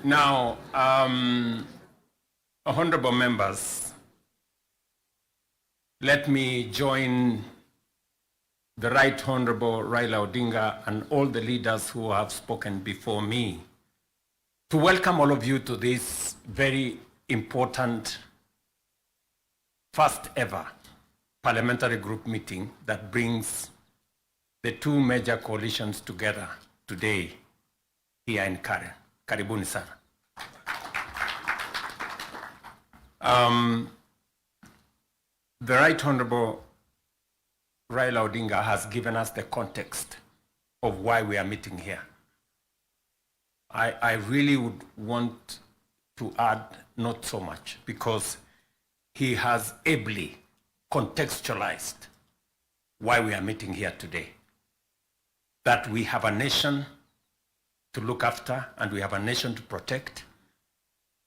Now, honorable members, let me join the Right Honorable Raila Odinga and all the leaders who have spoken before me to welcome all of you to this very important first ever parliamentary group meeting that brings the two major coalitions together today here in Karen. Karibuni sana. The Right Honorable Raila Odinga has given us the context of why we are meeting here. I really would want to add not so much because he has ably contextualized why we are meeting here today. That we have a nation to look after and we have a nation to protect,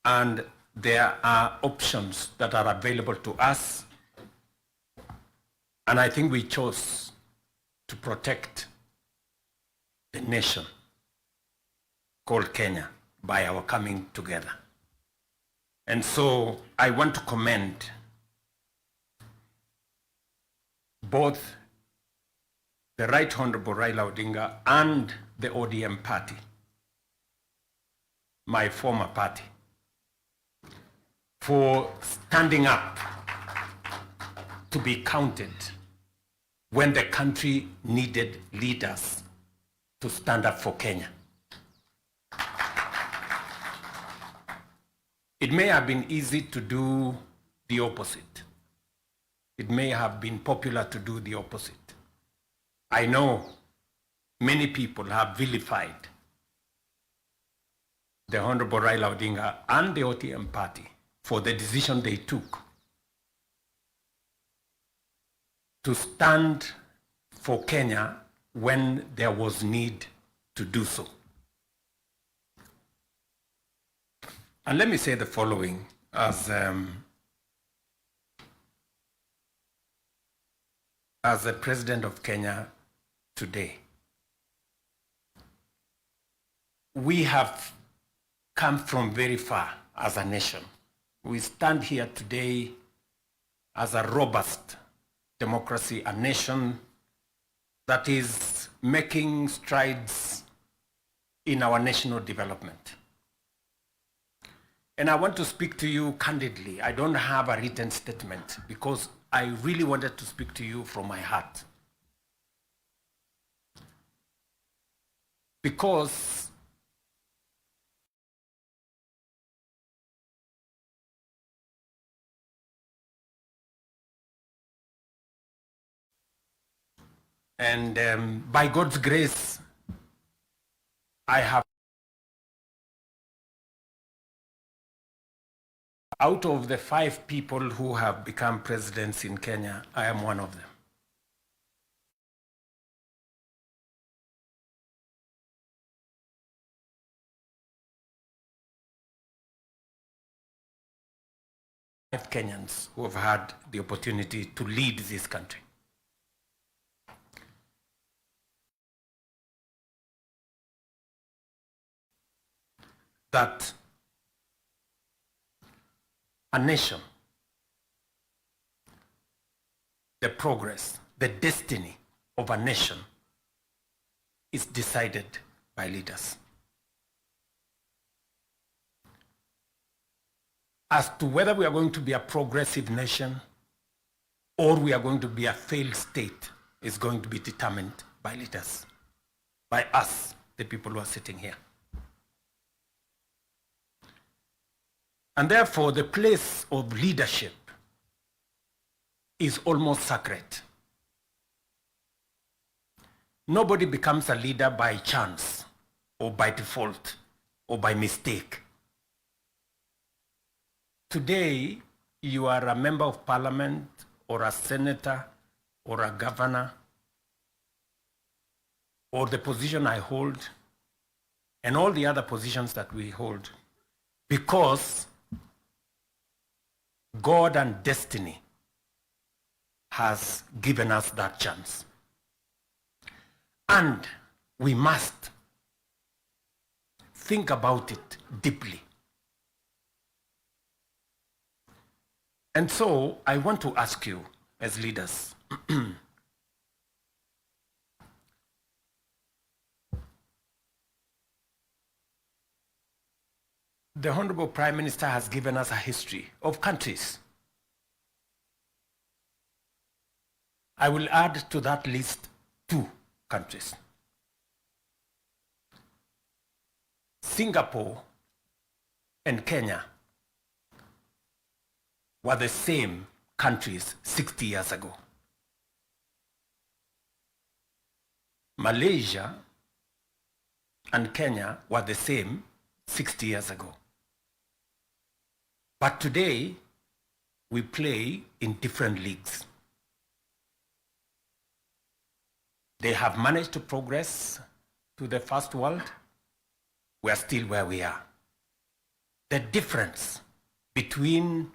and there are options that are available to us, and I think we chose to protect the nation called Kenya by our coming together. And so I want to commend both the Right Honorable Raila Odinga and the ODM party, my former party, for standing up to be counted when the country needed leaders to stand up for Kenya. It may have been easy to do the opposite. It may have been popular to do the opposite. I know many people have vilified the Honorable Raila Odinga and the ODM party for the decision they took to stand for Kenya when there was need to do so. And let me say the following as the President of Kenya today. We have come from very far as a nation. We stand here today as a robust democracy, a nation that is making strides in our national development. And I want to speak to you candidly. I don't have a written statement because I really wanted to speak to you from my heart. Because by God's grace, I have, out of the 5 people who have become presidents in Kenya, I am one of them. Five Kenyans who have had the opportunity to lead this country. That a nation, the progress, the destiny of a nation is decided by leaders. As to whether we are going to be a progressive nation or we are going to be a failed state is going to be determined by leaders, by us, the people who are sitting here. And therefore, the place of leadership is almost sacred. Nobody becomes a leader by chance or by default or by mistake. Today, you are a member of parliament or a senator or a governor or the position I hold and all the other positions that we hold because God and destiny has given us that chance. And we must think about it deeply. And so I want to ask you as leaders, the Honorable Prime Minister has given us a history of countries. I will add to that list 2 countries. Singapore and Kenya were the same countries 60 years ago. Malaysia and Kenya were the same 60 years ago. But today, we play in different leagues. They have managed to progress to the first world. We are still where we are. The difference between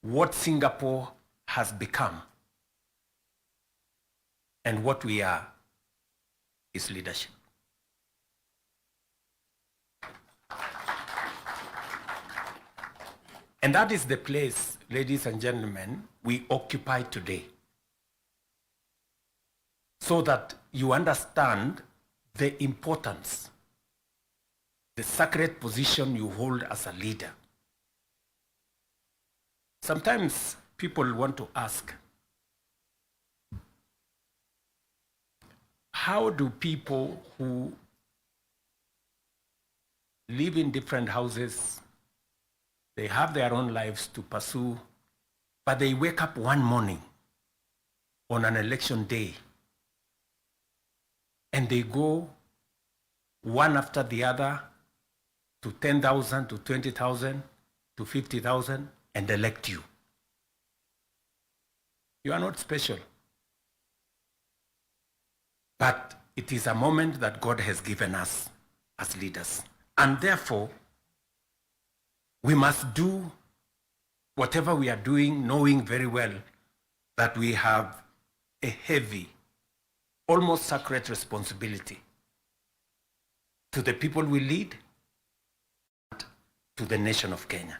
what Singapore has become and what we are is leadership. And that is the place, ladies and gentlemen, we occupy today. So that you understand the importance, the sacred position you hold as a leader. Sometimes people want to ask, how do people who live in different houses, they have their own lives to pursue, but they wake up one morning on an election day and they go one after the other to 10,000, to 20,000, to 50,000 and elect you? You are not special. But it is a moment that God has given us as leaders. And therefore, we must do whatever we are doing, knowing very well that we have a heavy, almost sacred responsibility to the people we lead, to the nation of Kenya.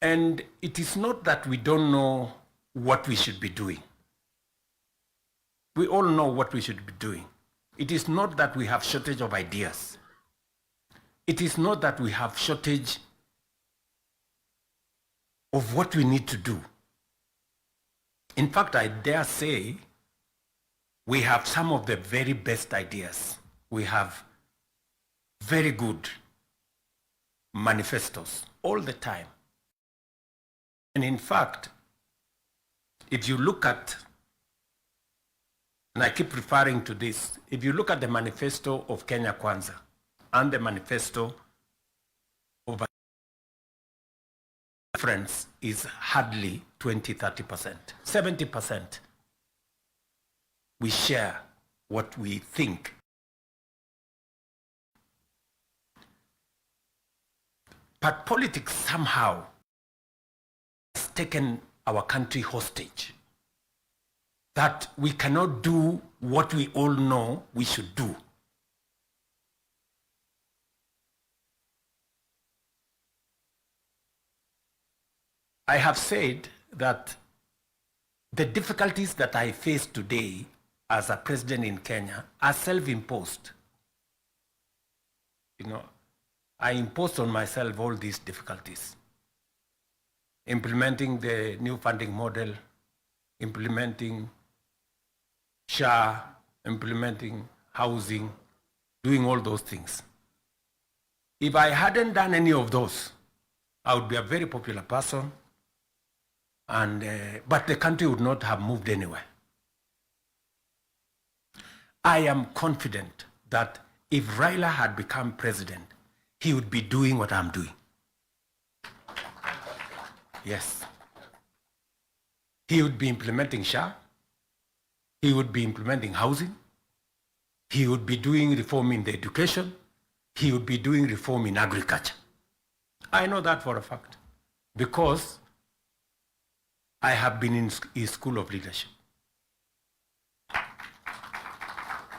And it is not that we don't know what we should be doing. We all know what we should be doing. It is not that we have shortage of ideas. It is not that we have shortage of what we need to do. In fact, I dare say we have some of the very best ideas. We have very good manifestos all the time. And in fact, if you look at, and I keep referring to this, if you look at the manifesto of Kenya Kwanza and the manifesto of a difference is hardly 20-30%. 70% we share what we think. But politics somehow has taken our country hostage, that we cannot do what we all know we should do. I have said that the difficulties that I face today as a president in Kenya are self-imposed. You know, I imposed on myself all these difficulties. Implementing the new funding model, implementing SHA, implementing housing, doing all those things. If I hadn't done any of those, I would be a very popular person, and but the country would not have moved anywhere. I am confident that if Raila had become president, he would be doing what I'm doing. Yes. He would be implementing SHA. He would be implementing housing. He would be doing reform in the education. He would be doing reform in agriculture. I know that for a fact because I have been in his school of leadership.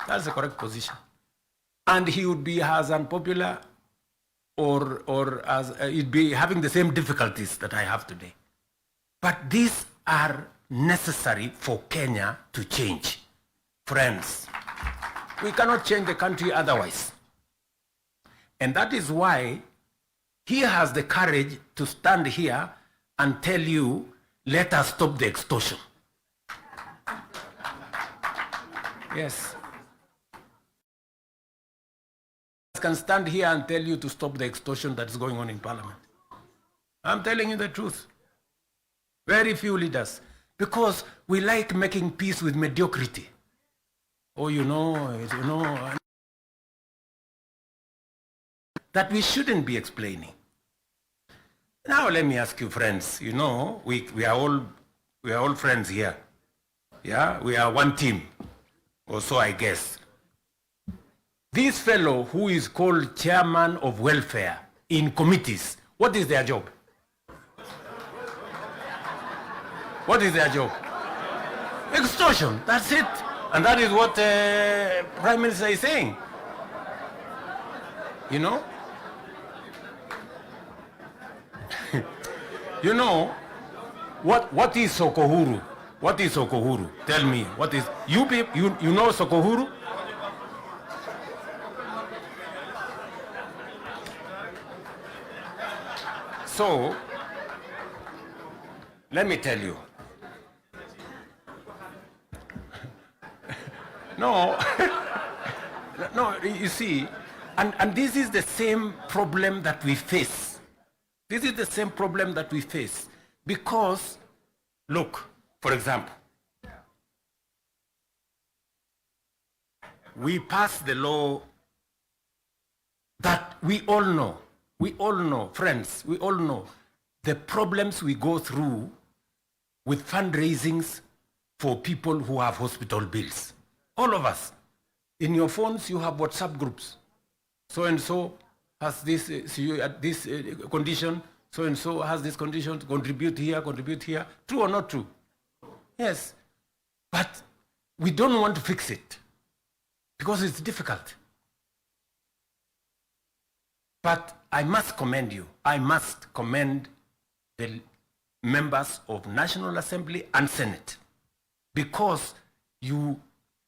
That's the correct position. And he would be as unpopular or as he'd be having the same difficulties that I have today. But these are necessary for Kenya to change. Friends, we cannot change the country otherwise. And that is why he has the courage to stand here and tell you, let us stop the extortion. Yes. I can stand here and tell you to stop the extortion that is going on in Parliament. I'm telling you the truth. Very few leaders. Because we like making peace with mediocrity. Oh, you know, that we shouldn't be explaining. Now let me ask you, friends, you know, we are all friends here. Yeah, we are one team, or so I guess. This fellow who is called chairman of welfare in committees, what is their job? What is their job? Extortion, that's it. And that is what Prime Minister is saying. You know? You know, what is Sokohuru? What is Sokohuru? Tell me, what is, you know Sokohuru? So, let me tell you. No, no, you see, and this is the same problem that we face. This is the same problem that we face because, look, for example, we passed the law that we all know, friends, we all know the problems we go through with fundraisings for people who have hospital bills. All of us. In your phones, you have WhatsApp groups. So-and-so has this, this condition, so-and-so has this condition, to contribute here. True or not true? Yes. But we don't want to fix it because it's difficult. But I must commend you. I must commend the members of National Assembly and Senate because you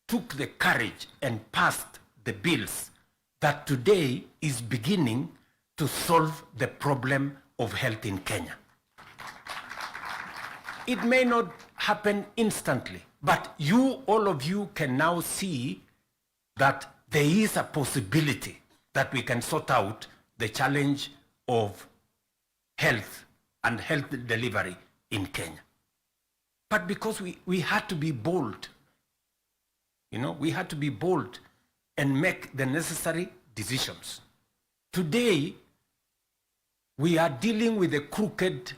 took the courage and passed the bills that today is beginning to solve the problem of health in Kenya. It may not happen instantly, but you, all of you, can now see that there is a possibility that we can sort out the challenge of health and health delivery in Kenya. But because we had to be bold, you know, we had to be bold and make the necessary decisions. Today, we are dealing with the crooked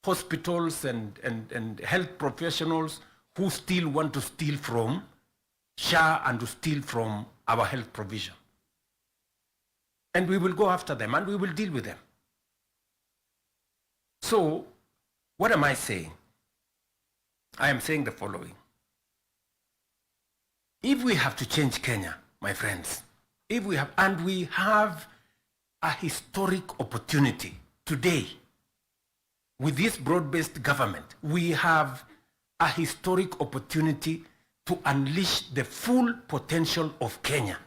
hospitals and health professionals who still want to steal from SHA and to steal from our health provision. And we will go after them and we will deal with them. So, what am I saying? I am saying the following. If we have to change Kenya, my friends, we have a historic opportunity today with this broad-based government, we have a historic opportunity to unleash the full potential of Kenya.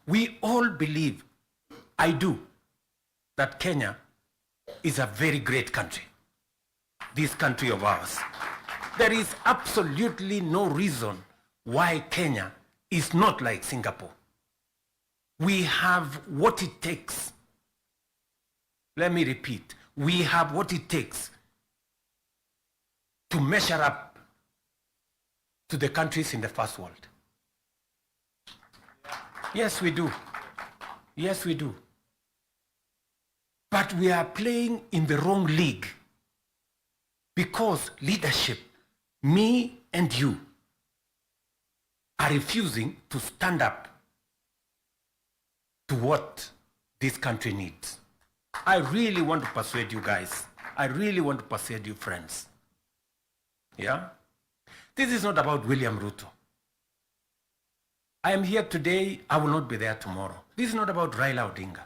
We all believe, I do, that Kenya is a very great country, this country of ours. There is absolutely no reason why Kenya is not like Singapore. We have what it takes. Let me repeat. We have what it takes to measure up to the countries in the first world. Yes, we do. Yes, we do. But we are playing in the wrong league because leadership, me and you, are refusing to stand up to what this country needs. I really want to persuade you guys. I really want to persuade you friends. Yeah? This is not about William Ruto. I am here today, I will not be there tomorrow. This is not about Raila Odinga.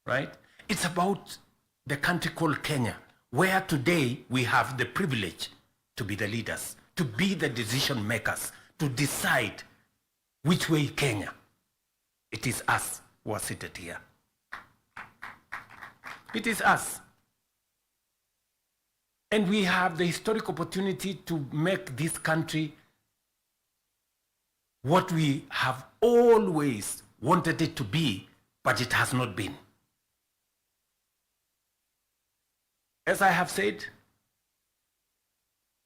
Right? It's about the country called Kenya, where today we have the privilege to be the leaders, to be the decision makers, to decide which way Kenya. It is us who are seated here. It is us. And we have the historic opportunity to make this country what we have always wanted it to be, but it has not been. As I have said,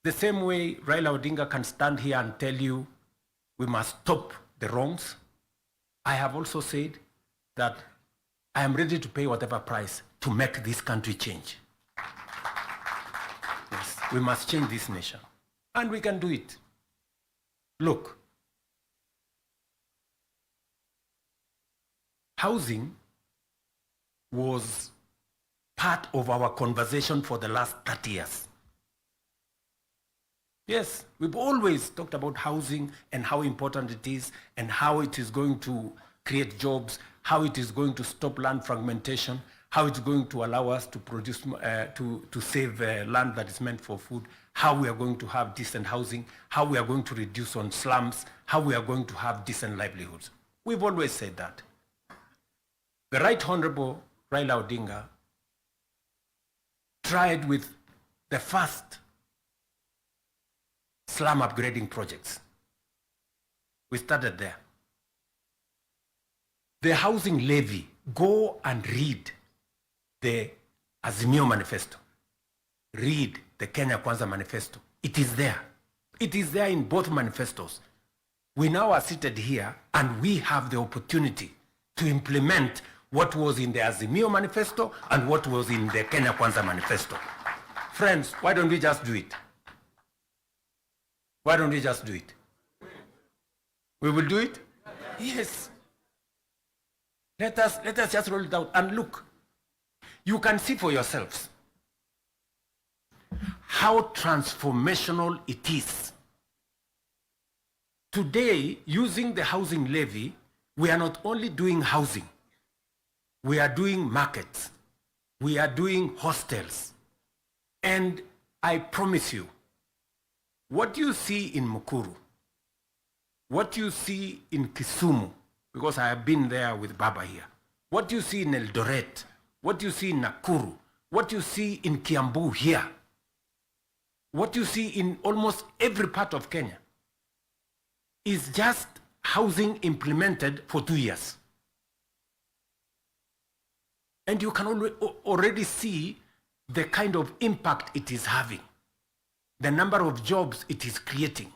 the same way Raila Odinga can stand here and tell you we must stop the wrongs, I have also said that I am ready to pay whatever price to make this country change. Yes, we must change this nation. And we can do it. Look, housing was part of our conversation for the last 30 years. Yes, we've always talked about housing and how important it is and how it is going to create jobs, how it is going to stop land fragmentation, how it's going to allow us to produce, to save land that is meant for food, how we are going to have decent housing, how we are going to reduce on slums, how we are going to have decent livelihoods. We've always said that. The Right Honorable Raila Odinga tried with the first slum upgrading projects. We started there. The housing levy, go and read the Azimio Manifesto. Read the Kenya Kwanza Manifesto. It is there. It is there in both manifestos. We now are seated here and we have the opportunity to implement what was in the Azimio Manifesto and what was in the Kenya Kwanza Manifesto. Friends, why don't we just do it? Why don't we just do it? We will do it? Yes. Let us just roll it out and look. You can see for yourselves how transformational it is. Today, using the housing levy, we are not only doing housing, we are doing markets, we are doing hostels. And I promise you, what you see in Mukuru, what you see in Kisumu, because I have been there with Baba here, what you see in Eldoret, what you see in Nakuru, what you see in Kiambu here, what you see in almost every part of Kenya is just housing implemented for 2 years. And you can already see the kind of impact it is having, the number of jobs it is creating,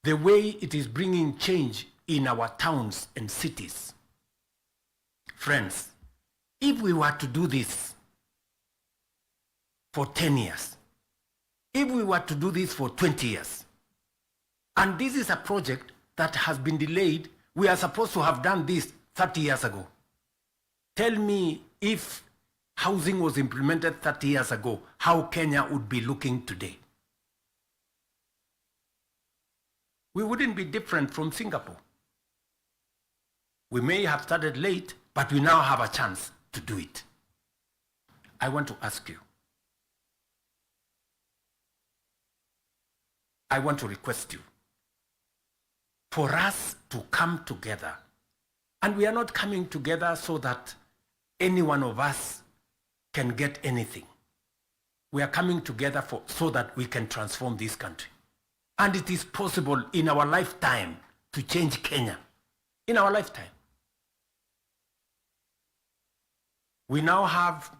the way it is bringing change in our towns and cities. Friends, if we were to do this for 10 years, if we were to do this for 20 years, and this is a project that has been delayed, we are supposed to have done this 30 years ago. Tell me, if housing was implemented 30 years ago, how Kenya would be looking today. We wouldn't be different from Singapore. We may have started late, but we now have a chance to do it. I want to ask you, I want to request you for us to come together. And we are not coming together so that any one of us can get anything. We are coming together so that we can transform this country. And it is possible in our lifetime to change Kenya. In our lifetime. We now have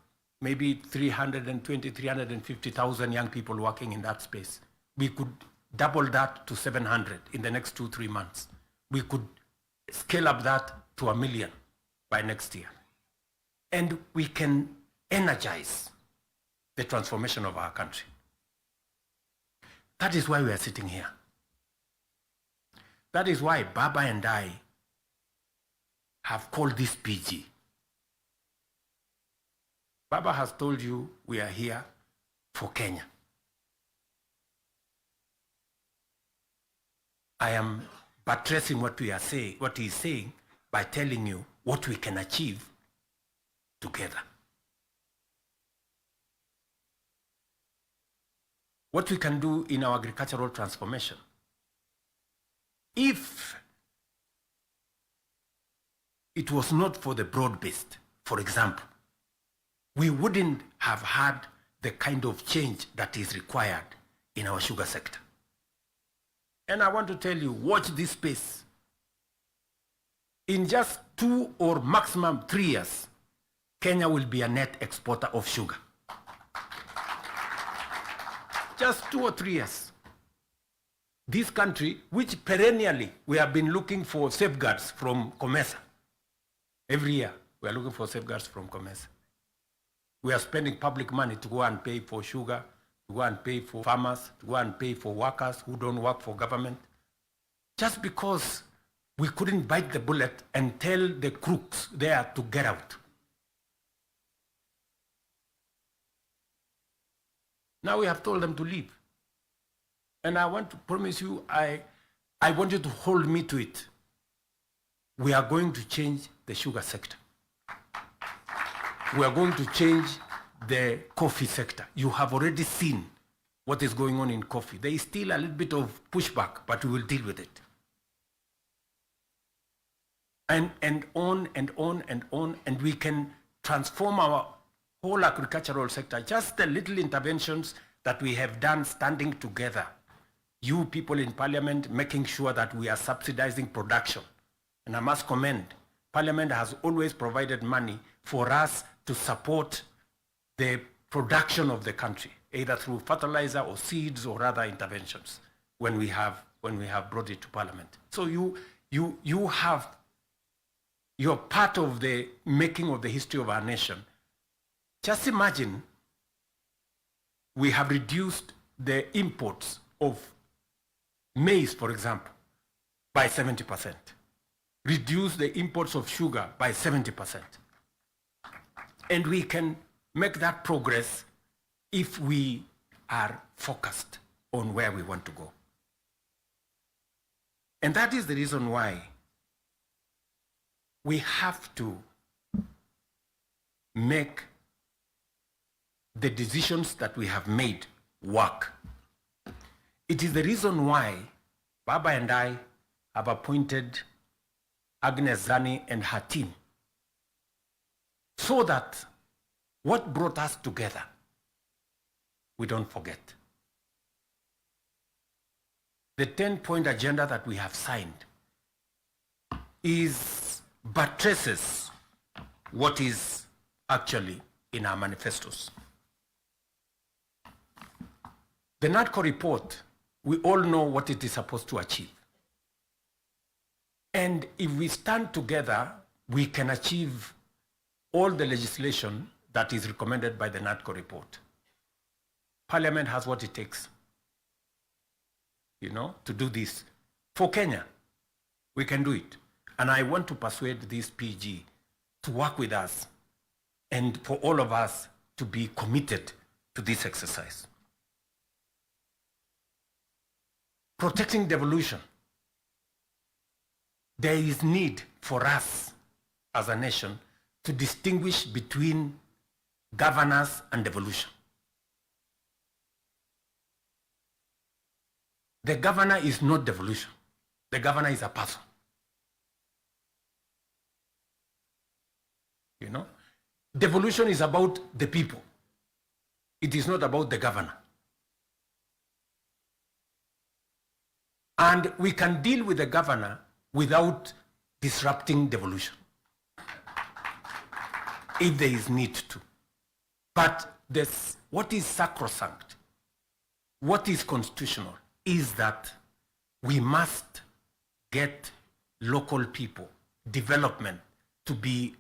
maybe 320, 350,000 young people working in that space. We could double that to 700 in the next 2-3 months. We could scale up that to 1 million by next year. And we can energize the transformation of our country. That is why we are sitting here. That is why Baba and I have called this PG Baba has told you we are here for Kenya. I am buttressing what we are saying, what he is saying, by telling you what we can achieve together. What we can do in our agricultural transformation. If it was not for the broad-based, for example, we wouldn't have had the kind of change that is required in our sugar sector. And I want to tell you, watch this space. In just 2 or maximum 3 years, Kenya will be a net exporter of sugar. Just 2 or 3 years. This country, which perennially we have been looking for safeguards from COMESA. Every year, we are looking for safeguards from COMESA. We are spending public money to go and pay for sugar, to go and pay for farmers, to go and pay for workers who don't work for government. Just because we couldn't bite the bullet and tell the crooks there to get out. Now we have told them to leave. And I want to promise you, I want you to hold me to it. We are going to change the sugar sector. We are going to change the coffee sector. You have already seen what is going on in coffee. There is still a little bit of pushback, but we will deal with it. And on and on and on, and we can transform our whole agricultural sector. Just the little interventions that we have done standing together. You people in Parliament making sure that we are subsidizing production. And I must commend, Parliament has always provided money for us to support the production of the country, either through fertilizer or seeds or other interventions when we have brought it to Parliament. So you're part of the making of the history of our nation. Just imagine we have reduced the imports of maize, for example, by 70%. Reduce the imports of sugar by 70%. And we can make that progress if we are focused on where we want to go. And that is the reason why we have to make the decisions that we have made work. It is the reason why Baba and I have appointed Agnes Zani and her team, so that what brought us together, we don't forget. The 10-point agenda that we have signed buttresses what is actually in our manifestos. The NADCO report, we all know what it is supposed to achieve. And if we stand together, we can achieve all the legislation that is recommended by the NADCO report. Parliament has what it takes, to do this. For Kenya, we can do it. And I want to persuade this PG to work with us and for all of us to be committed to this exercise. Protecting devolution. There is need for us as a nation to distinguish between governance and devolution. The governor is not devolution. The governor is a person. Devolution is about the people. It is not about the governor. And we can deal with the governor without disrupting devolution, if there is need to. But what is sacrosanct, what is constitutional, is that we must get local people, development, to be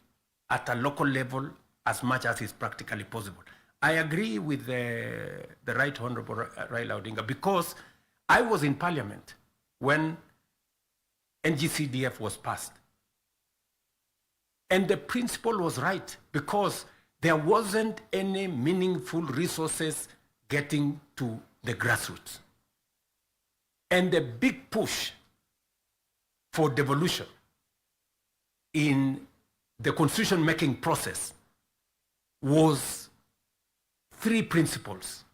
at a local level as much as is practically possible. I agree with the Right Honorable Raila Odinga, because I was in Parliament when NGCDF was passed. And the principle was right, because there wasn't any meaningful resources getting to the grassroots. And the big push for devolution in the constitution-making process was three principles: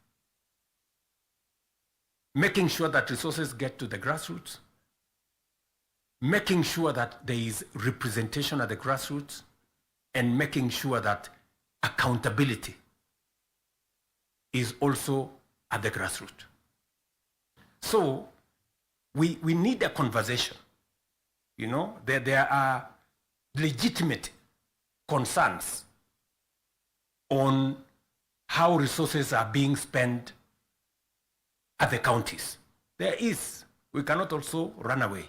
making sure that resources get to the grassroots, making sure that there is representation at the grassroots, and making sure that accountability is also at the grassroots. So we need a conversation. You know, there are legitimate concerns on how resources are being spent at the counties. There is. We cannot also run away.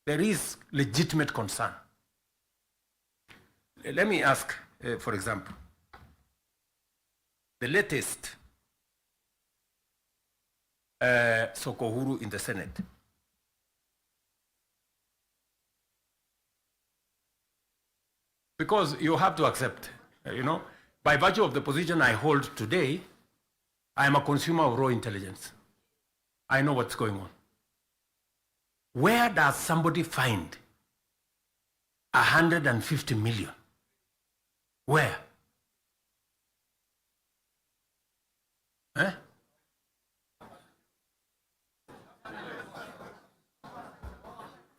There is legitimate concern. Let me ask, for example, the latest Sokohuru in the Senate. Because you have to accept, you know, by virtue of the position I hold today, I am a consumer of raw intelligence. I know what's going on. Where does somebody find 150 million? Where? Eh?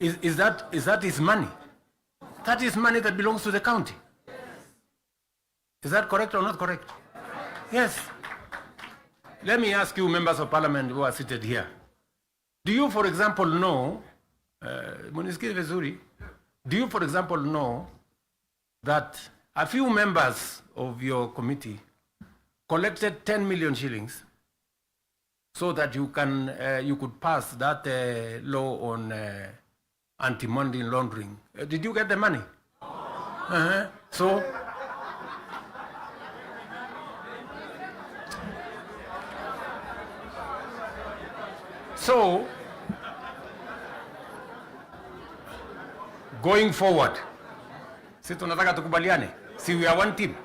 Is that his money? That is money that belongs to the county. Is that correct or not correct? Yes. Let me ask you, members of parliament who are seated here. Do you, for example, know, do you, for example, know that a few members of your committee collected 10 million shillings so that you could pass that law on anti-money laundering? Did you get the money? So, going forward, si tunataka tukubaliane, si we are one team.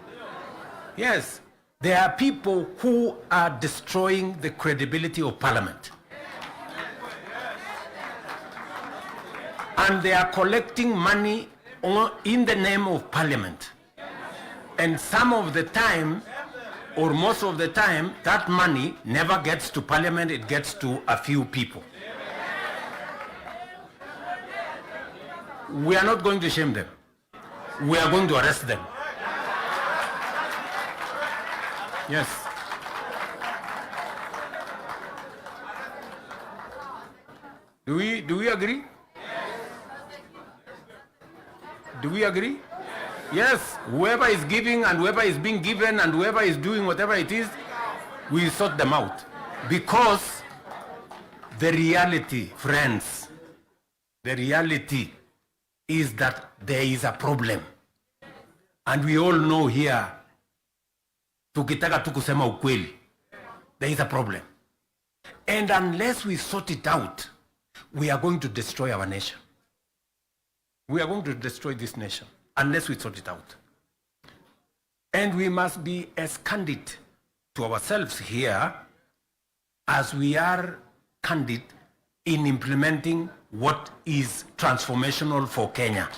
Yes, there are people who are destroying the credibility of parliament. And they are collecting money in the name of parliament. And some of the time, or most of the time, that money never gets to parliament, it gets to a few people. We are not going to shame them. We are going to arrest them. Yes. Do we agree? Do we agree? Yes, whoever is giving and whoever is being given and whoever is doing whatever it is, we sort them out. Because the reality, friends, the reality is that there is a problem. And we all know here, tukitaka tu kusema ukweli, there is a problem. And unless we sort it out, we are going to destroy our nation. We are going to destroy this nation unless we sort it out. And we must be as candid to ourselves here as we are candid in implementing what is transformational for Kenya.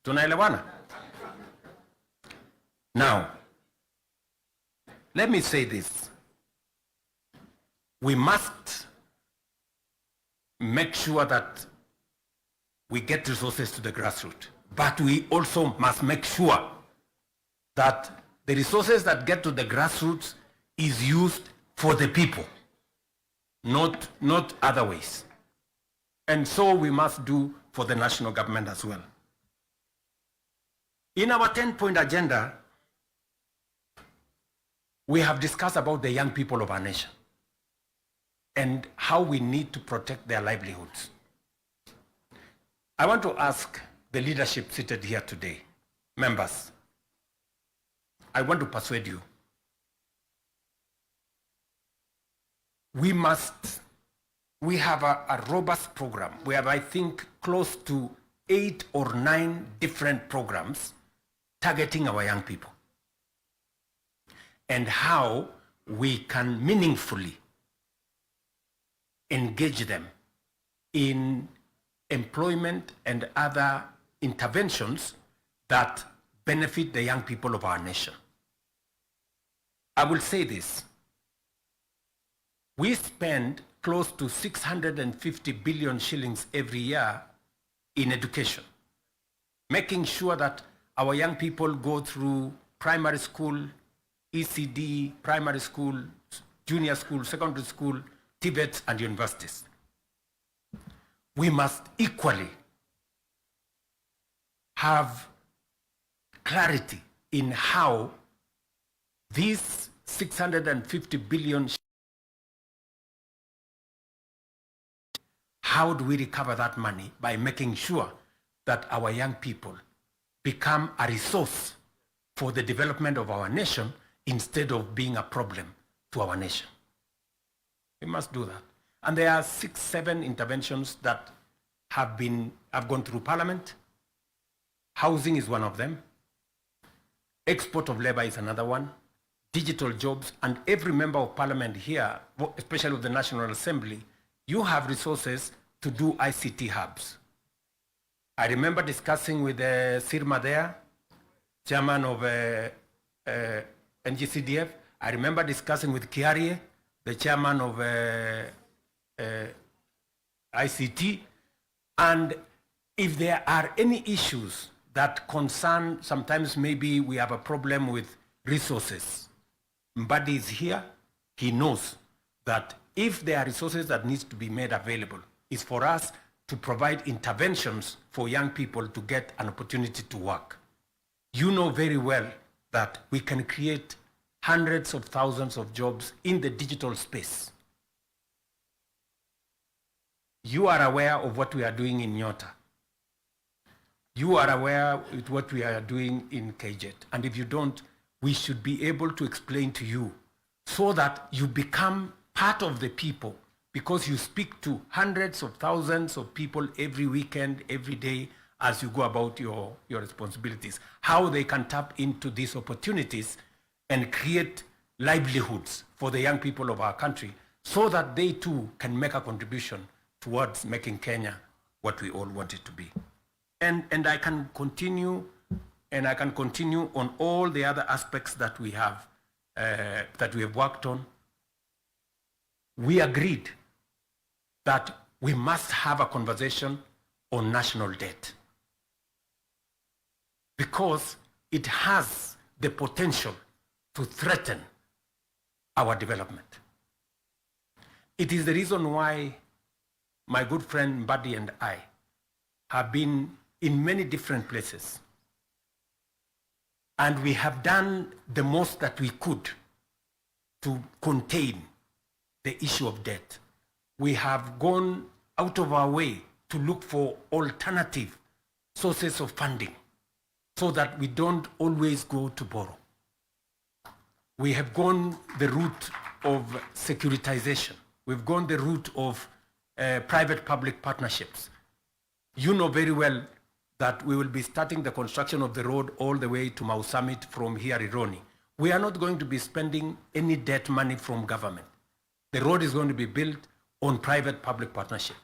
Tunaelewana? Now, let me say this. We must make sure that we get resources to the grassroots, but we also must make sure that the resources that get to the grassroots is used for the people, not other ways. And so we must do for the national government as well. In our 10-point agenda, we have discussed about the young people of our nation and how we need to protect their livelihoods. I want to ask the leadership seated here today, members, I want to persuade you. We have a robust program. We have, I think, close to 8 or 9 different programs targeting our young people and how we can meaningfully engage them in employment and other interventions that benefit the young people of our nation. I will say this. We spend close to 650 billion shillings every year in education, making sure that our young people go through primary school, ECD, primary school, junior school, secondary school, TVETs, and universities. We must equally have clarity in how these 650 billion, how do we recover that money by making sure that our young people become a resource for the development of our nation instead of being a problem to our nation. We must do that. And there are 6, 7 interventions that have gone through Parliament. Housing is one of them. Export of labor is another one. Digital jobs, and every member of Parliament here, especially of the National Assembly, you have resources to do ICT hubs. I remember discussing with Sirma there, chairman of NGCDF. I remember discussing with Kiarie, the chairman of ICT. And if there are any issues that concern, sometimes maybe we have a problem with resources, Mbadi is here. He knows that if there are resources that needs to be made available, it's for us to provide interventions for young people to get an opportunity to work. You know very well that we can create hundreds of thousands of jobs in the digital space. You are aware of what we are doing in Nyota. You are aware of what we are doing in KJet. And if you don't, we should be able to explain to you so that you become part of the people, because you speak to hundreds of thousands of people every weekend, every day, as you go about your responsibilities, how they can tap into these opportunities and create livelihoods for the young people of our country so that they too can make a contribution towards making Kenya what we all want it to be. And I can continue, and I can continue on all the other aspects that we have worked on. We agreed that we must have a conversation on national debt because it has the potential to threaten our development. It is the reason why my good friend Mbadi and I have been in many different places, and we have done the most that we could to contain the issue of debt. We have gone out of our way to look for alternative sources of funding so that we don't always go to borrow. We have gone the route of securitization. We've gone the route of private-public partnerships. You know very well that we will be starting the construction of the road all the way to Mau Summit from here, Ironi. We are not going to be spending any debt money from government. The road is going to be built on private-public partnership.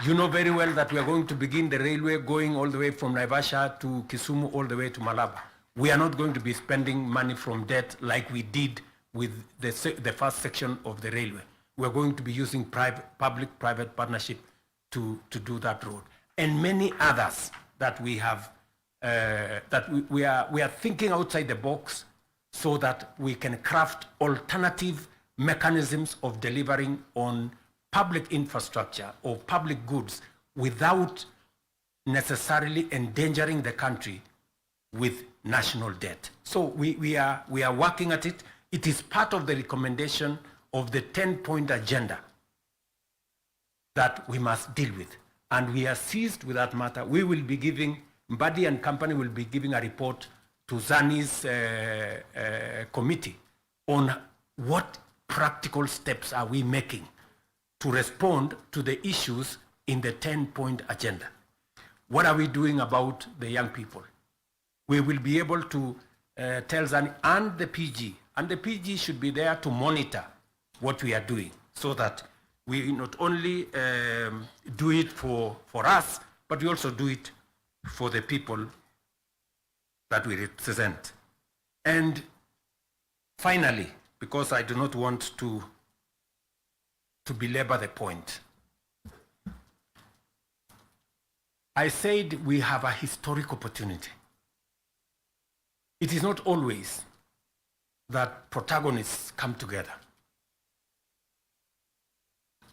You know very well that we are going to begin the railway going all the way from Naivasha to Kisumu all the way to Malaba. We are not going to be spending money from debt like we did with the first section of the railway. We are going to be using public-private partnership to do that road. And many others that we have, we are thinking outside the box so that we can craft alternative mechanisms of delivering on public infrastructure or public goods without necessarily endangering the country with national debt. So we are working at it. It is part of the recommendation of the 10-point agenda that we must deal with. And we are seized with that matter. We will be giving, Mbadi and company will be giving a report to Zani's committee on what practical steps are we making to respond to the issues in the 10-point agenda. What are we doing about the young people? We will be able to tell Zani and the PG, and the PG should be there to monitor what we are doing so that we not only do it for us, but we also do it for the people that we represent. And finally, because I do not want to belabor the point, I said we have a historic opportunity. It is not always that protagonists come together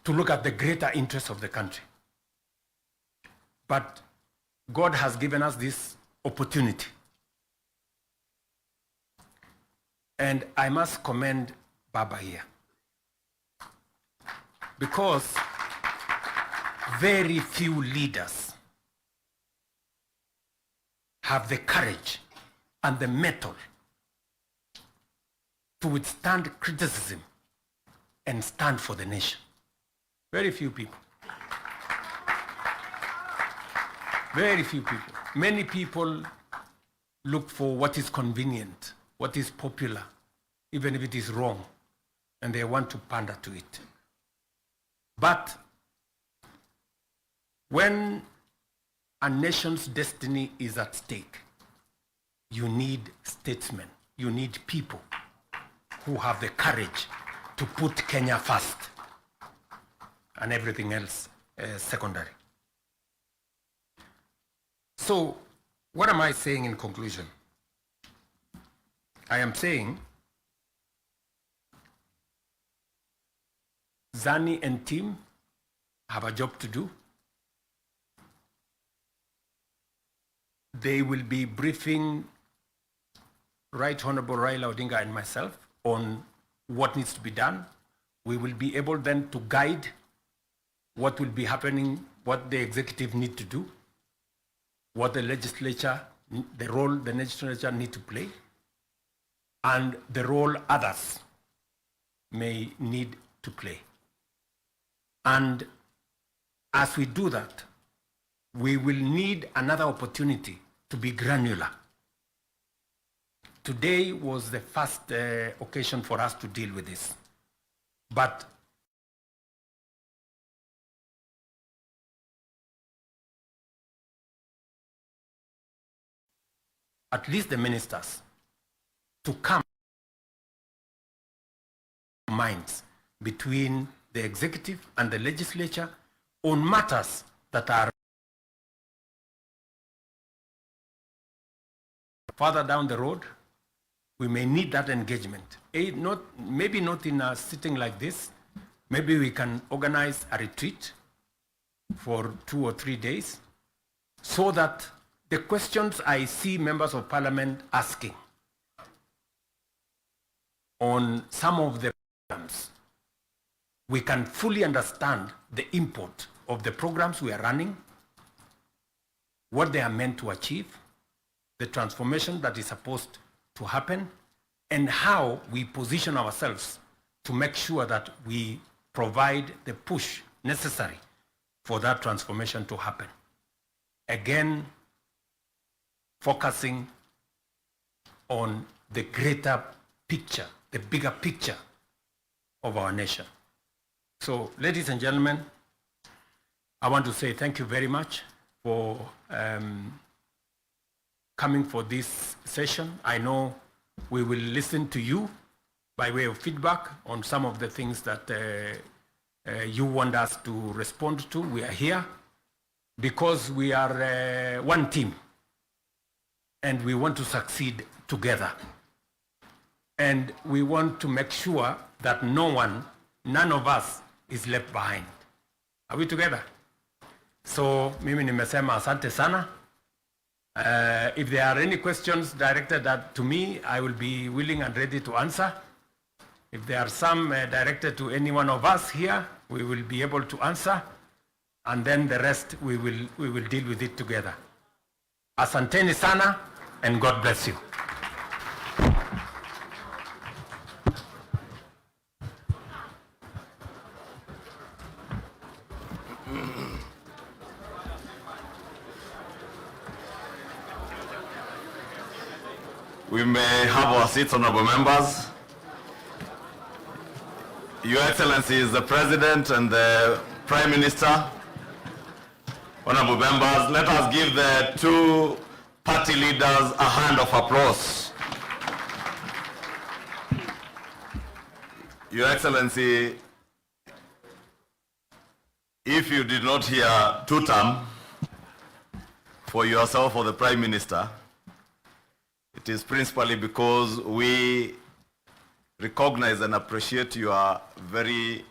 to look at the greater interests of the country. But God has given us this opportunity. And I must commend Baba here, because very few leaders have the courage and the mettle to withstand criticism and stand for the nation. Very few people. Very few people. Many people look for what is convenient, what is popular, even if it is wrong, and they want to pander to it. But when a nation's destiny is at stake, you need statesmen, you need people who have the courage to put Kenya first and everything else secondary. So, what am I saying in conclusion? I am saying Zani and team have a job to do. They will be briefing Right Honorable Raila Odinga and myself on what needs to be done. We will be able then to guide what will be happening, what the executive need to do, what the legislature, the role the legislature need to play, and the role others may need to play. And as we do that, we will need another opportunity to be granular. Today was the first occasion for us to deal with this. But at least the ministers to come minds between the executive and the legislature on matters that are further down the road. We may need that engagement. Maybe not in a sitting like this. Maybe we can organize a retreat for 2 or 3 days so that the questions I see members of parliament asking on some of the programs, we can fully understand the import of the programs we are running, what they are meant to achieve, the transformation that is supposed to happen, and how we position ourselves to make sure that we provide the push necessary for that transformation to happen. Again, focusing on the greater picture, the bigger picture of our nation. So, ladies and gentlemen, I want to say thank you very much for coming for this session. I know we will listen to you by way of feedback on some of the things that you want us to respond to. We are here because we are one team and we want to succeed together. And we want to make sure that none of us is left behind. Are we together? So, mimi nimesema asante sana. If there are any questions directed to me, I will be willing and ready to answer. If there are some directed to any one of us here, we will be able to answer. And then the rest, we will deal with it together. Asanteni sana, and God bless you. We may have our seats, honorable members. Your Excellency is the President and the Prime Minister. Honorable members, let us give the two party leaders a hand of applause. Your Excellency, if you did not hear two-term for yourself or the Prime Minister, it is principally because we recognize and appreciate your very